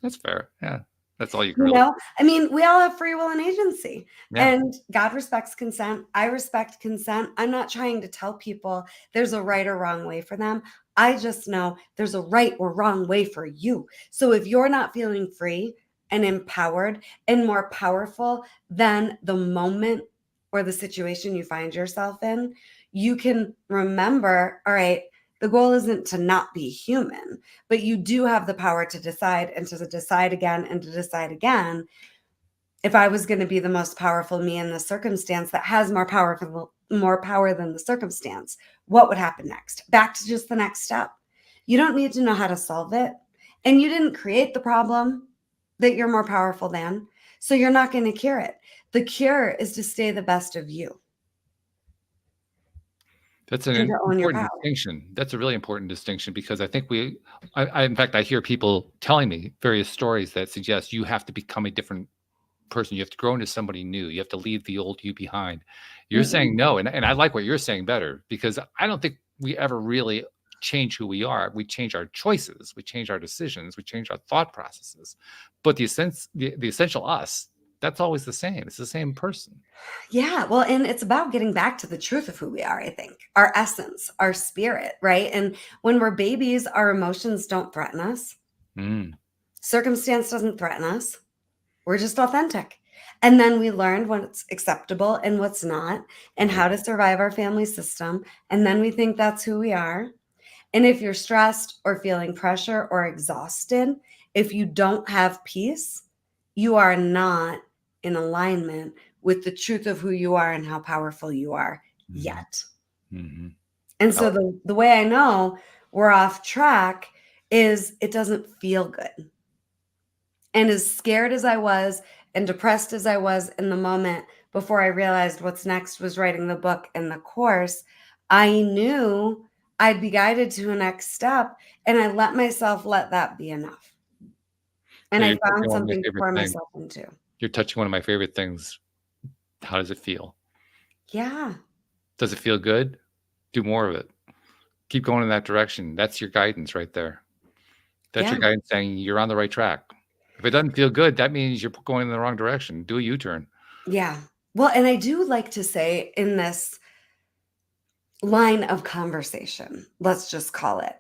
That's fair. Yeah. That's all you can You really. know? I mean, we all have free will and agency, Yeah. and God respects consent. I respect consent. I'm not trying to tell people there's a right or wrong way for them. I just know there's a right or wrong way for you. So if you're not feeling free and empowered and more powerful than the moment or the situation you find yourself in, you can remember, all right, the goal isn't to not be human, but you do have the power to decide and to decide again and to decide again. If I was going to be the most powerful me in the circumstance that has more power than the circumstance, what would happen next? Back to just the next step. You don't need to know how to solve it. And you didn't create the problem that you're more powerful than. So you're not going to cure it. The cure is to stay the best of you That's an and to own your important power. distinction. That's a really important distinction because I think in fact, I hear people telling me various stories that suggest you have to become a different person. You have to grow into somebody new. You have to leave the old you behind. You're Mm-mm. saying no, and I like what you're saying better because I don't think we ever really change who we are. We change our choices, we change our decisions, we change our thought processes. But the essential us, that's always the same. It's the same person. Yeah, well, and it's about getting back to the truth of who we are, I think. Our essence, our spirit, right? And when we're babies, our emotions don't threaten us. Mm, Circumstance doesn't threaten us. We're just authentic. And then we learned what's acceptable and what's not, and right. how to survive our family system. And then we think that's who we are. And if you're stressed or feeling pressure or exhausted, if you don't have peace, you are not in alignment with the truth of who you are and how powerful you are Mhm, yet. mhm. And I so like the way I know we're off track is it doesn't feel good. And as scared as I was and depressed as I was in the moment before I realized what's next was writing the book and the course, I knew I'd be guided to a next step, and I let myself let that be enough. And You're I touching found one of my something to favorite pour things. myself into. You're touching one of my favorite things. How does it feel? Yeah, Does it feel good? Do more of it. Keep going in that direction. That's your guidance right there. That's yeah, your guidance saying you're on the right track. If it doesn't feel good, that means you're going in the wrong direction. Do a U-turn. yeah. Well, and I do like to say in this line of conversation, let's just call it,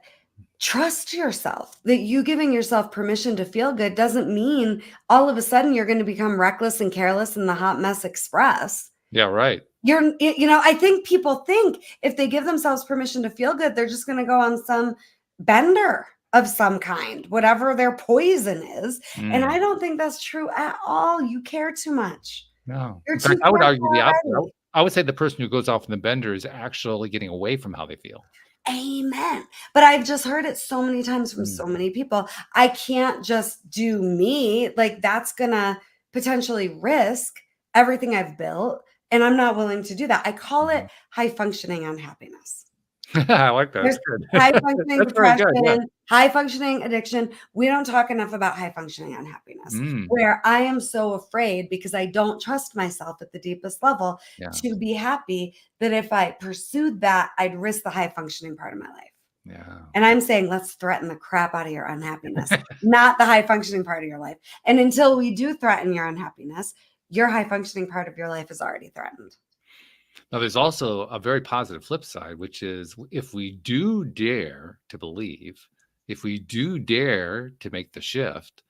trust yourself. That you giving yourself permission to feel good doesn't mean all of a sudden you're going to become reckless and careless in the hot mess express. Yeah, right. I think people think if they give themselves permission to feel good, they're just going to go on some bender of some kind, whatever their poison is. And Mm, I don't think that's true at all. You care too much. no. You're In too fact, I would argue careful the opposite. already. I would say the person who goes off in the bender is actually getting away from how they feel. Amen. But I've just heard it so many times from Mm, so many people. I can't just do me. Like that's gonna potentially risk everything I've built. And I'm not willing to do that. I call it mhm. high functioning unhappiness. I like that. There's That's good. high functioning That's very good, yeah. depression, high functioning addiction. We don't talk enough about high functioning unhappiness, Mm, where I am so afraid because I don't trust myself at the deepest level yeah, to be happy that if I pursued that, I'd risk the high functioning part of my life. yeah. And I'm saying, let's threaten the crap out of your unhappiness, not the high functioning part of your life. And until we do threaten your unhappiness, your high functioning part of your life is already threatened. Now, there's also a very positive flip side, which is if we do dare to believe, if we do dare to make the shift,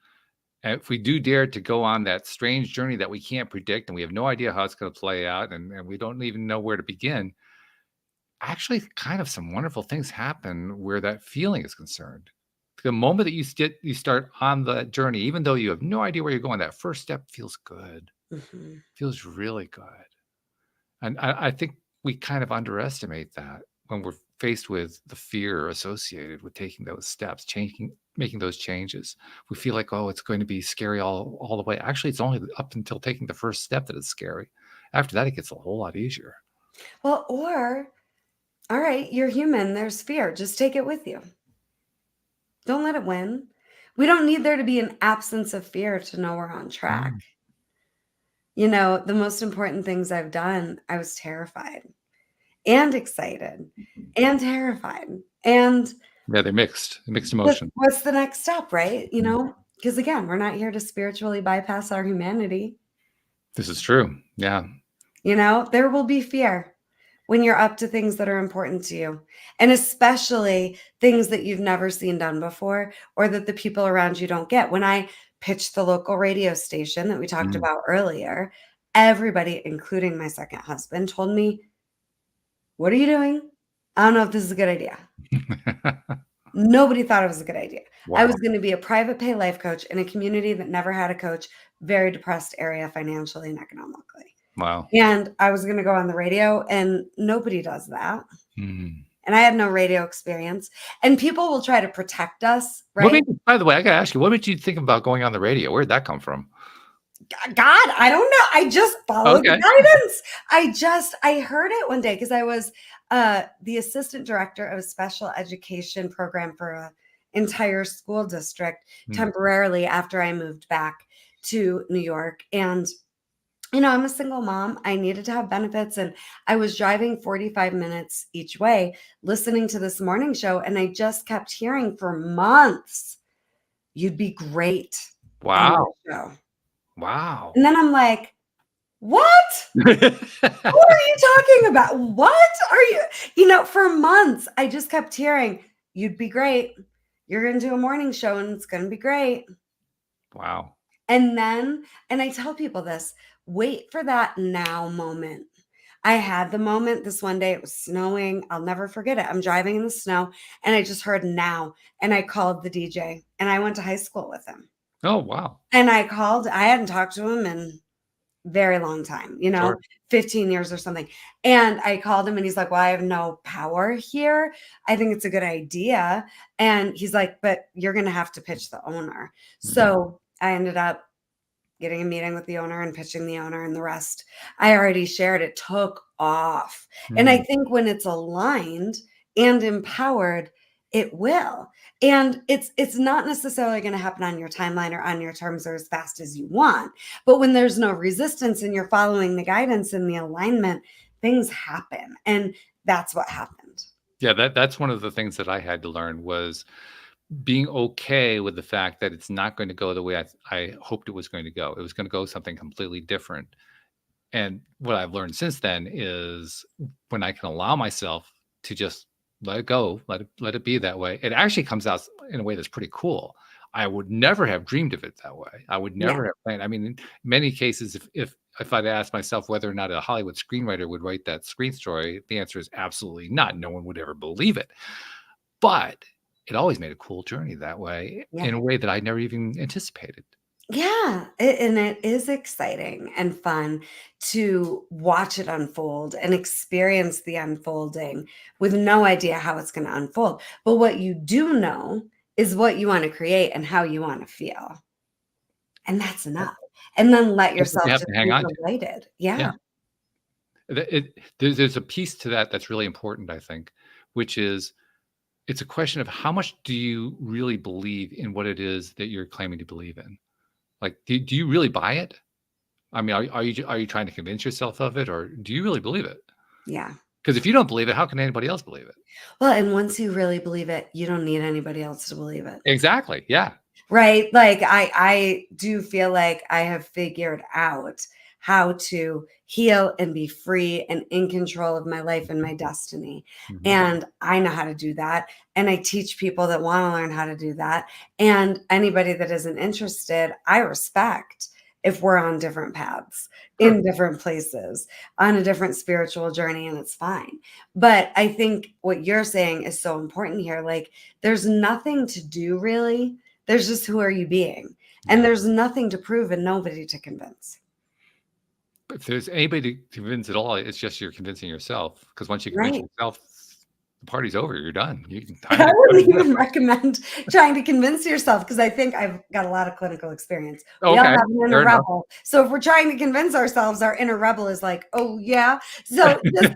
and if we do dare to go on that strange journey that we can't predict and we have no idea how it's going to play out and we don't even know where to begin, actually kind of some wonderful things happen where that feeling is concerned. The moment that you start on the journey, even though you have no idea where you're going, that first step feels good, Mhm. feels really good. And I think we kind of underestimate that when we're faced with the fear associated with taking those steps, making those changes. We feel like, oh, it's going to be scary all the way. Actually, it's only up until taking the first step that it's scary. After that, it gets a whole lot easier. Well, or, all right, you're human, there's fear, just take it with you. Don't let it win. We don't need there to be an absence of fear to know we're on track. Mm. You know, the most important things I've done, I was terrified and excited and terrified. And Yeah, they mixed But emotion. what's the next step, right? You Mm. know, because again, we're not here to spiritually bypass our humanity. This is true. Yeah. You know, there will be fear when you're up to things that are important to you, and especially things that you've never seen done before or that the people around you don't get. When I pitched the local radio station that we talked Mm. about earlier, everybody, including my second husband, told me, "What are you doing? I don't know if this is a good idea." Nobody thought it was a good idea. I was Wow. gonna be a private pay life coach in a community that never had a coach, very depressed area financially and economically. Wow. And I was gonna go on the radio, and nobody does that. Mm. And I had no radio experience. And people will try to protect us, What right? made you, by the way, I gotta ask you, what made you think about going on the radio? Where'd that come from? God, I don't know. I just followed the Okay. guidance. I heard it one day because I was the assistant director of a special education program for a entire school district Mm. temporarily after I moved back to New York. And you know, I'm a single mom. I needed to have benefits, and I was driving 45 minutes each way listening to this morning show, and I just kept hearing for months, "You'd be great on Wow. this show." Wow. And then I'm like, "What? What are you talking about? What are you?" You know, for months, I just kept hearing, "You'd be great. You're going to do a morning show and it's going to be great." Wow. And then, and I tell people this, wait for that now moment. I had the moment this one day, it was snowing. I'll never forget it. I'm driving in the snow and I just heard now. And I called the DJ and I went to high school with him. Oh, wow. And I hadn't talked to him in very long time, you know, Sure. 15 years or something. And I called him and he's like, "Well, I have no power here. I think it's a good idea." And he's like, "But you're going to have to pitch the owner." Mhm. So I ended up getting a meeting with the owner and pitching the owner, and the rest I already shared. It took off. And I Mm. think when it's aligned and empowered, it will. And it's not necessarily going to happen on your timeline or on your terms or as fast as you want. But when there's no resistance and you're following the guidance and the alignment, things happen. And that's what happened. Yeah, that's one of the things that I had to learn was being okay with the fact that it's not going to go the way I hoped it was going to go. It was going to go something completely different. And what I've learned since then is when I can allow myself to just let it go, let it be that way, it actually comes out in a way that's pretty cool. I would never have dreamed of it that way. I would Yeah. never have planned. I mean, in many cases, if I'd asked myself whether or not a Hollywood screenwriter would write that screen story, the answer is absolutely not. No one would ever believe it. But it always made a cool journey that way Yeah. in a way that I never even anticipated. Yeah, and it is exciting and fun to watch it unfold and experience the unfolding with no idea how it's going to unfold. But what you do know is what you want to create and how you want to feel. And that's enough. And then let That's what you yourself have just to hang be on to. delighted. Yeah. Yeah. There's a piece to that that's really important, I think, which is it's a question of how much do you really believe in what it is that you're claiming to believe in? Like, do you really buy it? I mean, are you trying to convince yourself of it, or do you really believe it? Yeah. Because if you don't believe it, how can anybody else believe it? Well, and once you really believe it, you don't need anybody else to believe it. Exactly. Yeah. Right? Like, I do feel like I have figured out how to heal and be free and in control of my life and my destiny. Mhm. And I know how to do that. And I teach people that want to learn how to do that. And anybody that isn't interested, I respect. if we're on different paths, Sure. in different places, on a different spiritual journey, and it's fine. But I think what you're saying is so important here. Like, there's nothing to do really. There's just who are you being? And Yeah. there's nothing to prove and nobody to convince. If there's anybody to convince at all, it's just you're convincing yourself. Because once you convince Right. yourself, the party's over. You're done. You can time I to wouldn't even recommend trying to convince yourself because I think I've got a lot of clinical experience. We all Okay, have an inner fair enough. rebel. So if we're trying to convince ourselves, our inner rebel is like, oh, yeah. So just,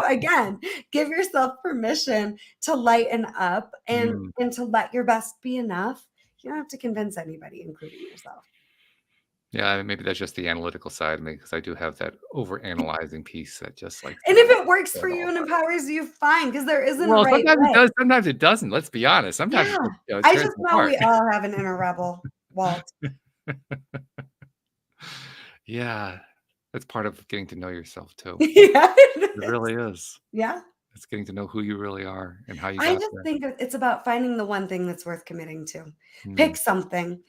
again, give yourself permission to lighten up and Mm. to let your best be enough. You don't have to convince anybody, including yourself. Yeah, maybe that's just the analytical side of me because I do have that over-analyzing piece that just likes And to if it works tear for it all you and apart. empowers you, fine, because there isn't a Well, right sometimes it way. does, sometimes it doesn't, let's be honest. Sometimes Yeah. it, I tears just me know apart. we all have an inner rebel, Walt. Yeah, that's part of getting to know yourself too. Yeah, it It is. really is. Yeah. It's getting to know who you really are and how you I got just there. think it's about finding the one thing that's worth committing to. Mm, Pick something,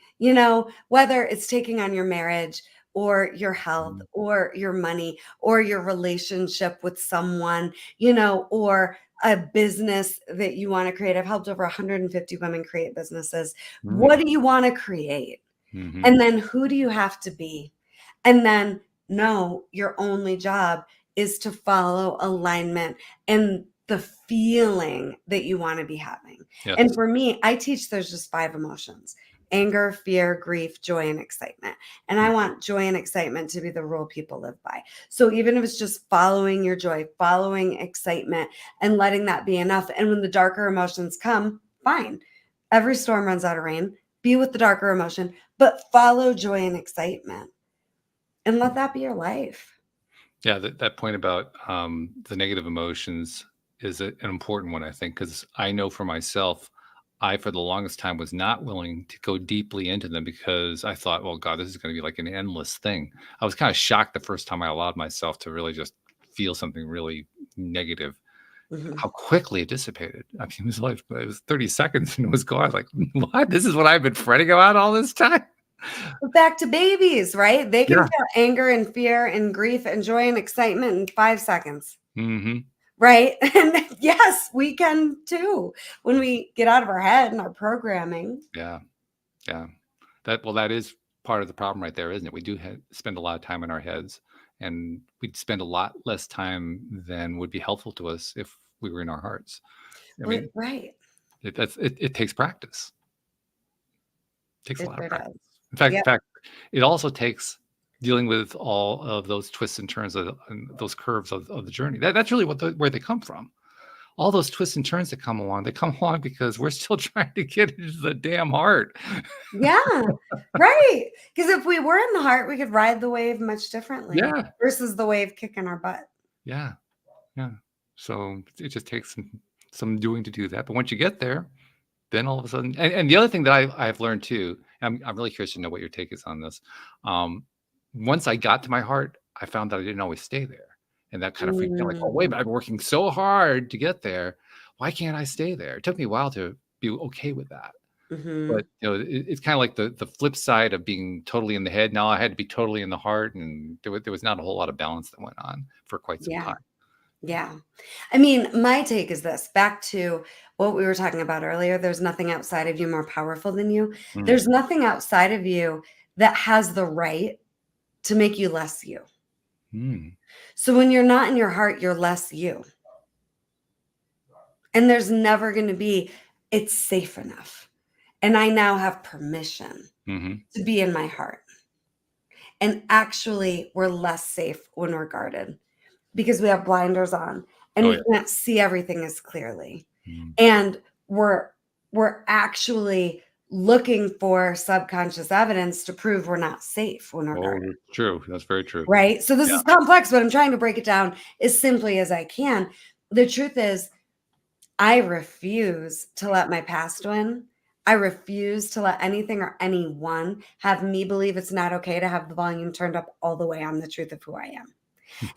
whether it's taking on your marriage or your health mhm, or your money or your relationship with someone, or a business that you want to create. I've helped over 150 women create businesses. What mm, do you want to create? mhm, And then who do you have to be? And then no, your only job is to follow alignment and the feeling that you want to be having. And yes. for me, I teach there's just 5 emotions: anger, fear, grief, joy, and excitement. And I Mhm, want joy and excitement to be the rule people live by. So even if it's just following your joy, following excitement, and letting that be enough. And when the darker emotions come, fine. Every storm runs out of rain. Be with the darker emotion, but follow joy and excitement and let mm. that be your life. Yeah, that point about, the negative emotions is an important one, I think, because I know for myself, I, for the longest time, was not willing to go deeply into them because I thought, "Well, God, this is gonna be like an endless thing." I was kinda shocked the first time I allowed myself to really just feel something really negative, Mhm. how quickly it dissipated. I mean, it was 30 seconds and it was gone. Like, "What? This is what I've been fretting about all this time?" But back to babies, right? They can Yeah. feel anger and fear and grief and joy and excitement in 5 seconds, Mhm. right? And yes, we can too when we get out of our head and our programming. Yeah. Yeah. That is part of the problem right there, isn't it? We do spend a lot of time in our heads, and we'd spend a lot less time than would be helpful to us if we were in our hearts. I mean, Right. it takes practice. It takes a It lot of sure practice. does. In Yep. fact, it also takes dealing with all of those twists and turns of and those curves of the journey. That's really where they come from. All those twists and turns that come along, they come along because we're still trying to get into the damn heart. Yeah, right. Because if we were in the heart, we could ride the wave much differently Yeah. versus the wave kicking our butt. Yeah. Yeah. So it just takes some doing to do that. But once you get there, then all of a sudden, and the other thing that I've learned too, I'm really curious to know what your take is on this. Um, Once I got to my heart, I found that I didn't always stay there. And that kind of freaked me out. Like, oh, wait, Mm. but I've been working so hard to get there. Why can't I stay there? It took me a while to be okay with that. But Mhm. it's kind of like the flip side of being totally in the head. Now I had to be totally in the heart, and there was not a whole lot of balance that went on for quite some Yeah. time. Yeah. I mean, my take is this, back to what we were talking about earlier. There's nothing outside of you more powerful than you. Mm, There's nothing outside of you that has the right to make you less you. mm, So when you're not in your heart, you're less you. And there's never going to be, it's safe enough. And I now have permission mhm. to be in my heart. And actually, we're less safe when we're guarded because we have blinders on and Oh, we yeah. can't see everything as clearly. Mm. And we're actually looking for subconscious evidence to prove we're not safe when we're Oh, guarded, that's true. That's very true. right? So this Yeah. is complex, but I'm trying to break it down as simply as I can. The truth is, I refuse to let my past win. I refuse to let anything or anyone have me believe it's not okay to have the volume turned up all the way on the truth of who I am.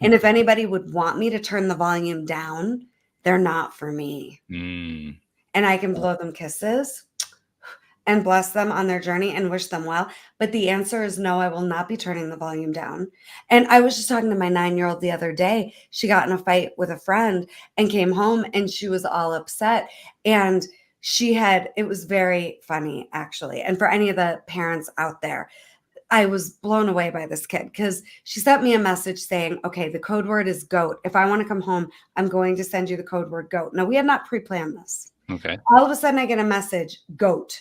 And if anybody would want me to turn the volume down, they're not for me. Mm. And I can blow them kisses and bless them on their journey and wish them well. But the answer is no, I will not be turning the volume down. And I was just talking to my 9-year-old the other day. She got in a fight with a friend and came home and she was all upset. And it was very funny, actually. And for any of the parents out there, I was blown away by this kid because she sent me a message saying, okay, the code word is goat. If I want to come home, I'm going to send you the code word goat. Now, we had not pre-planned this. Okay. All of a sudden I get a message, goat.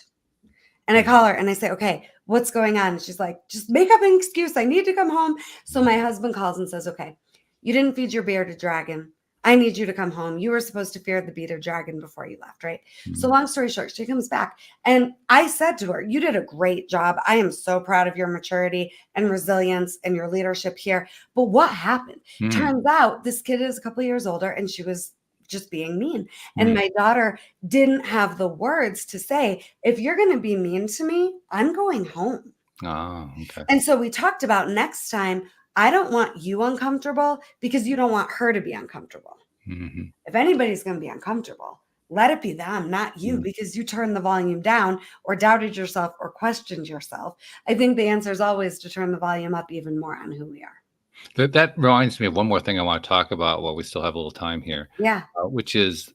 And I call her and I say, okay, what's going on? And she's like, just make up an excuse. I need to come home. So my husband calls and says, okay, you didn't feed your bearded dragon. I need you to come home. You were supposed to fear the bearded dragon before you left, right? So long story short, she comes back and I said to her, you did a great job. I am so proud of your maturity and resilience and your leadership here. But what happened? Turns out this kid is a couple of years older and she was just being mean. And my daughter didn't have the words to say, if you're going to be mean to me, I'm going home. Oh, okay. And so we talked about next time, I don't want you uncomfortable because you don't want her to be uncomfortable. If anybody's going to be uncomfortable, let it be them, not you, because you turned the volume down or doubted yourself or questioned yourself. I think the answer is always to turn the volume up even more on who we are. That reminds me of one more thing I want to talk about while we still have a little time here. Yeah. Which is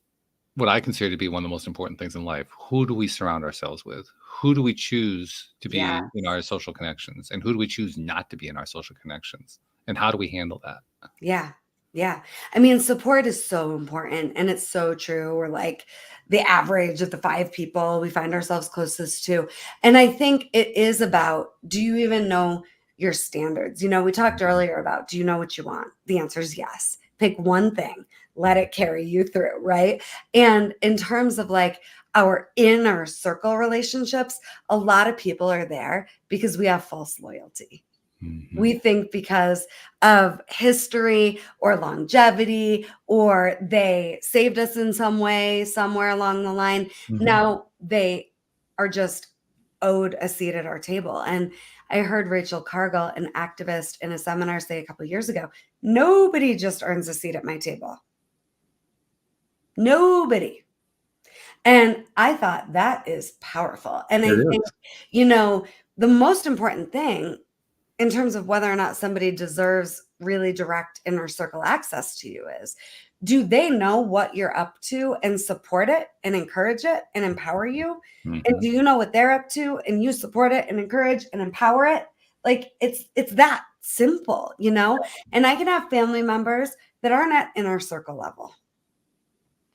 what I consider to be one of the most important things in life. Who do we surround ourselves with? Who do we choose to be in our social connections? And who do we choose not to be in our social connections? And how do we handle that? Yeah. Yeah. I mean, support is so important. And it's so true. We're like the average of the 5 people we find ourselves closest to. And I think it is about, do you even know your standards? You know, we talked earlier about, do you know what you want? The answer is yes. Pick one thing, let it carry you through, right? And in terms of like our inner circle relationships, a lot of people are there because we have false loyalty. We think because of history or longevity, or they saved us in some way, somewhere along the line. Now they are just owed a seat at our table. And I heard Rachel Cargill, an activist in a seminar, say a couple of years ago, nobody just earns a seat at my table. Nobody. And I thought that is powerful. And I think, you know, the most important thing in terms of whether or not somebody deserves really direct inner circle access to you is, do they know what you're up to and support it and encourage it and empower you? And do you know what they're up to and you support it and encourage and empower it? Like it's that simple, you know? And I can have family members that aren't at inner circle level.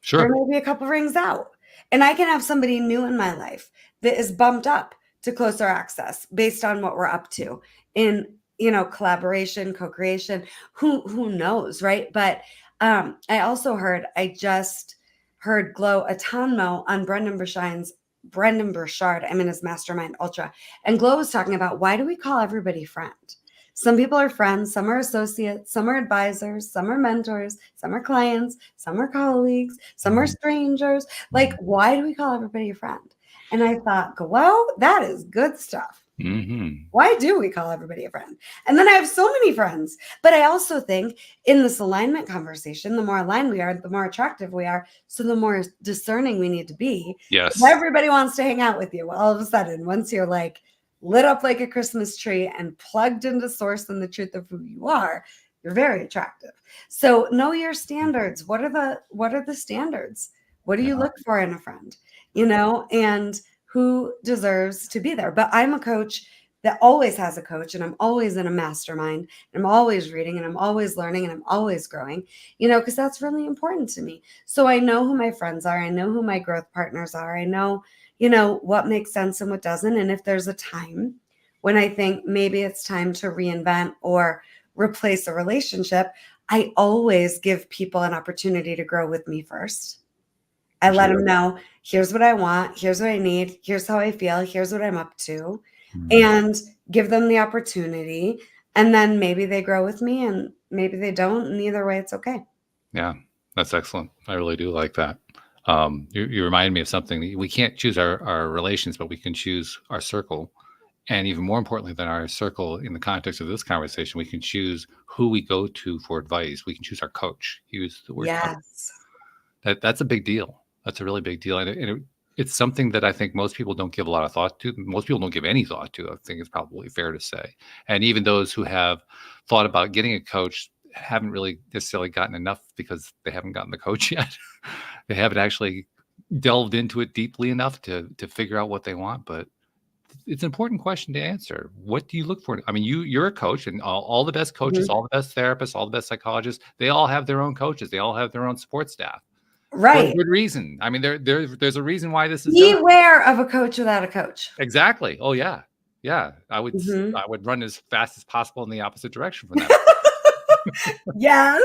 Sure. They're maybe a couple rings out. And I can have somebody new in my life that is bumped up to closer access based on what we're up to in, you know, collaboration, co-creation, who knows, right? But I just heard Glow Atanmo on Brendan Burchard. I'm in his Mastermind Ultra. And Glow was talking about, why do we call everybody friend? Some people are friends, some are associates, some are advisors, some are mentors, some are clients, some are colleagues, some are strangers. Like, why do we call everybody a friend? And I thought, Glow, that is good stuff. Why do we call everybody a friend? And then I have so many friends. But I also think in this alignment conversation, the more aligned we are, the more attractive we are. So the more discerning we need to be. Yes. If everybody wants to hang out with you. All of a sudden, once you're like lit up like a Christmas tree and plugged into source and the truth of who you are, you're very attractive. So know your standards. What are the standards? What do you look for in a friend? You know, and who deserves to be there? But I'm a coach that always has a coach, and I'm always in a mastermind, and I'm always reading, and I'm always learning, and I'm always growing, you know, because that's really important to me. So I know who my friends are. I know who my growth partners are. I know, you know, what makes sense and what doesn't. And if there's a time when I think maybe it's time to reinvent or replace a relationship, I always give people an opportunity to grow with me first. I let them know, here's what I want, here's what I need, here's how I feel, here's what I'm up to, and give them the opportunity. And then maybe they grow with me and maybe they don't. And either way, it's okay. Yeah, that's excellent. I really do like that. You remind me of something. We can't choose our relations, but we can choose our circle. And even more importantly than our circle in the context of this conversation, we can choose who we go to for advice. We can choose our coach. Use the word coach. That's a big deal. That's a really big deal. And It's something that I think most people don't give a lot of thought to. Most people don't give any thought to, I think it's probably fair to say. And even those who have thought about getting a coach haven't really necessarily gotten enough because they haven't gotten the coach yet. They haven't actually delved into it deeply enough to figure out what they want. But it's an important question to answer. What do you look for? I mean, you're a coach, and all the best coaches, Mhm. all the best therapists, all the best psychologists, they all have their own coaches. They all have their own support staff for a Right. good reason. I mean, there's a reason why this is done. Beware of a coach without a coach. Exactly. Oh yeah. Yeah. Mhm. I would run as fast as possible in the opposite direction from that. Yes.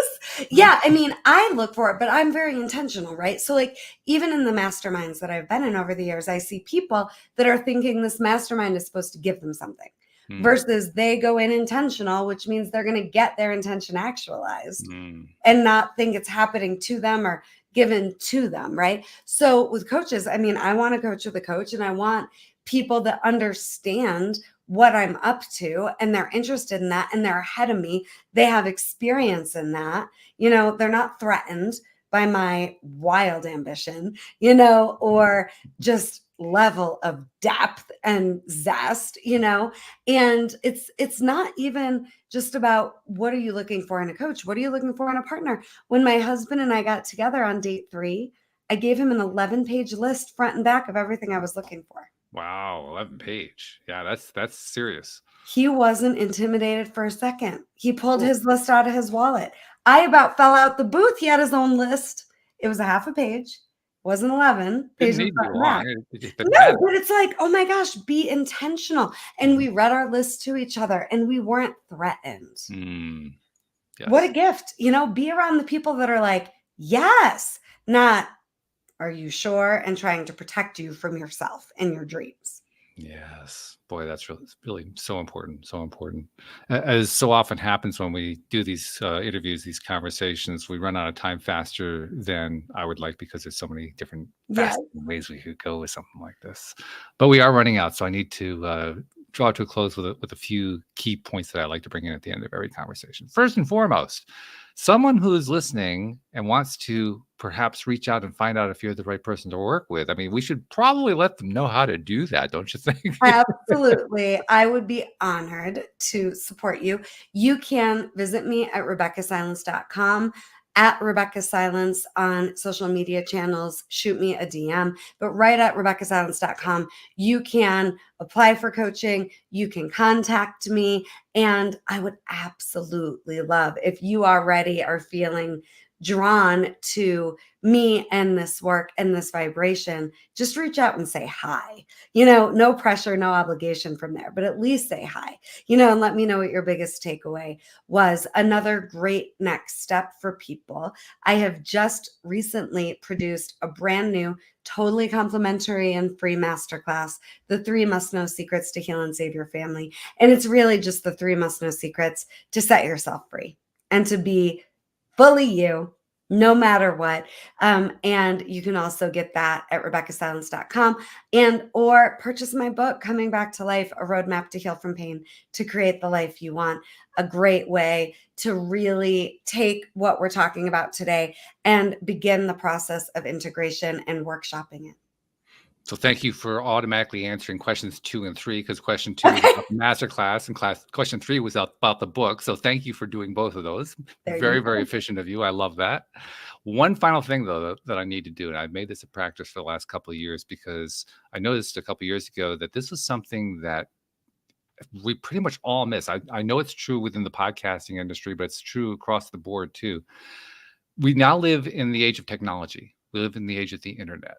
Yeah, I mean, I look for it, but I'm very intentional, right? So, like, even in the masterminds that I've been in over the years, I see people that are thinking this mastermind is supposed to give them something Mm, versus they go in intentional, which means they're going to get their intention actualized mm, and not think it's happening to them or given to them, right? So, with coaches, I mean, I want to coach with a coach and I want people that understand what I'm up to and they're interested in that and they're ahead of me. They have experience in that. They're not threatened by my wild ambition, or just level of depth and zest, and it's not even just about what are you looking for in a coach? What are you looking for in a partner? When my husband and I got together on date 3, I gave him an 11-page list front and back of everything I was looking for. wow, 11 page. Yeah, that's serious. He wasn't intimidated for a second. He pulled Cool. his list out of his wallet. I about fell out the booth. He had his own list. It was a half a page. Wasn't 11 Didn't pages need to be front and back. long. It just didn't No, matter. but it's like, oh my gosh, be intentional. And we read our list to each other and we weren't threatened. Mm, What a yes. gift. Be around the people that are like, yes, not, are you sure? And trying to protect you from yourself and your dreams. Yes. Boy, that's really so important. So important. As so often happens when we do these interviews, these conversations, we run out of time faster than I would like because there's so many different Yes. fascinating ways we could go with something like this. But we are running out, so I need to draw to a close with a few key points that I like to bring in at the end of every conversation. First and foremost, someone who is listening and wants to perhaps reach out and find out if you're the right person to work with. I mean, we should probably let them know how to do that, don't you think? Absolutely. I would be honored to support you. You can visit me at RebeccahSilence.com, at Rebeccah Silence on social media channels. Shoot me a DM, but right at RebeccahSilence.com, you can apply for coaching. You can contact me. And I would absolutely love if you already are feeling drawn to me and this work and this vibration, just reach out and say hi. No pressure, no obligation from there, but at least say hi, and let me know what your biggest takeaway was. Another great next step for people. I have just recently produced a brand new, totally complimentary and free masterclass, The 3 Must Know Secrets to Heal and Save Your Family. And it's really just the 3 must know secrets to set yourself free and to be fully you, no matter what. And you can also get that at RebeccahSilence.com and or purchase my book, Coming Back to Life, A Roadmap to Heal from Pain to Create the Life You Want. A great way to really take what we're talking about today and begin the process of integration and workshopping it. So thank you for automatically answering questions 2 and 3, because question 2 was about the master class and question 3 was about the book. So thank you for doing both of those. There Very, you very go. efficient of you. I love that. One final thing, though, that I need to do, and I've made this a practice for the last couple of years because I noticed a couple of years ago that this was something that we pretty much all miss. I know it's true within the podcasting industry, but it's true across the board too. We now live in the age of technology. We live in the age of the internet.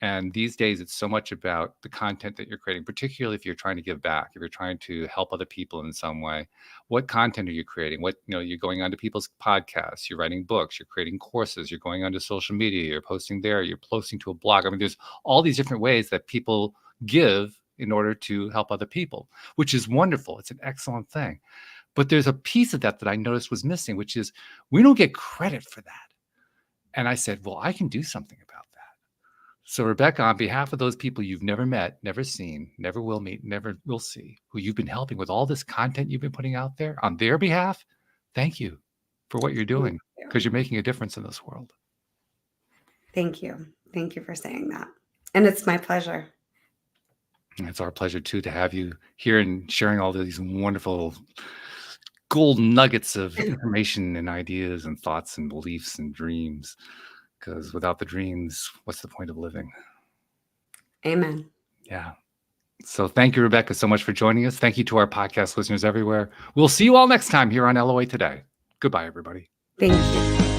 And these days, it's so much about the content that you're creating, particularly if you're trying to give back, if you're trying to help other people in some way. What content are you creating? You're going onto people's podcasts, you're writing books, you're creating courses, you're going onto social media, you're posting there, you're posting to a blog. I mean, there's all these different ways that people give in order to help other people, which is wonderful. It's an excellent thing. But there's a piece of that I noticed was missing, which is we don't get credit for that. And I said, well, I can do something about that. So, Rebeccah, on behalf of those people you've never met, never seen, never will meet, never will see, who you've been helping with all this content you've been putting out there on their behalf, thank you for what you're Thank doing you. because you're making a difference in this world. Thank you. Thank you for saying that. And it's my pleasure. And it's our pleasure too to have you here and sharing all these wonderful golden nuggets of information and ideas and thoughts and beliefs and dreams. Because without the dreams, what's the point of living? Amen. Yeah. So thank you, Rebeccah, so much for joining us. Thank you to our podcast listeners everywhere. We'll see you all next time here on LOA Today. Goodbye, everybody. Thank you.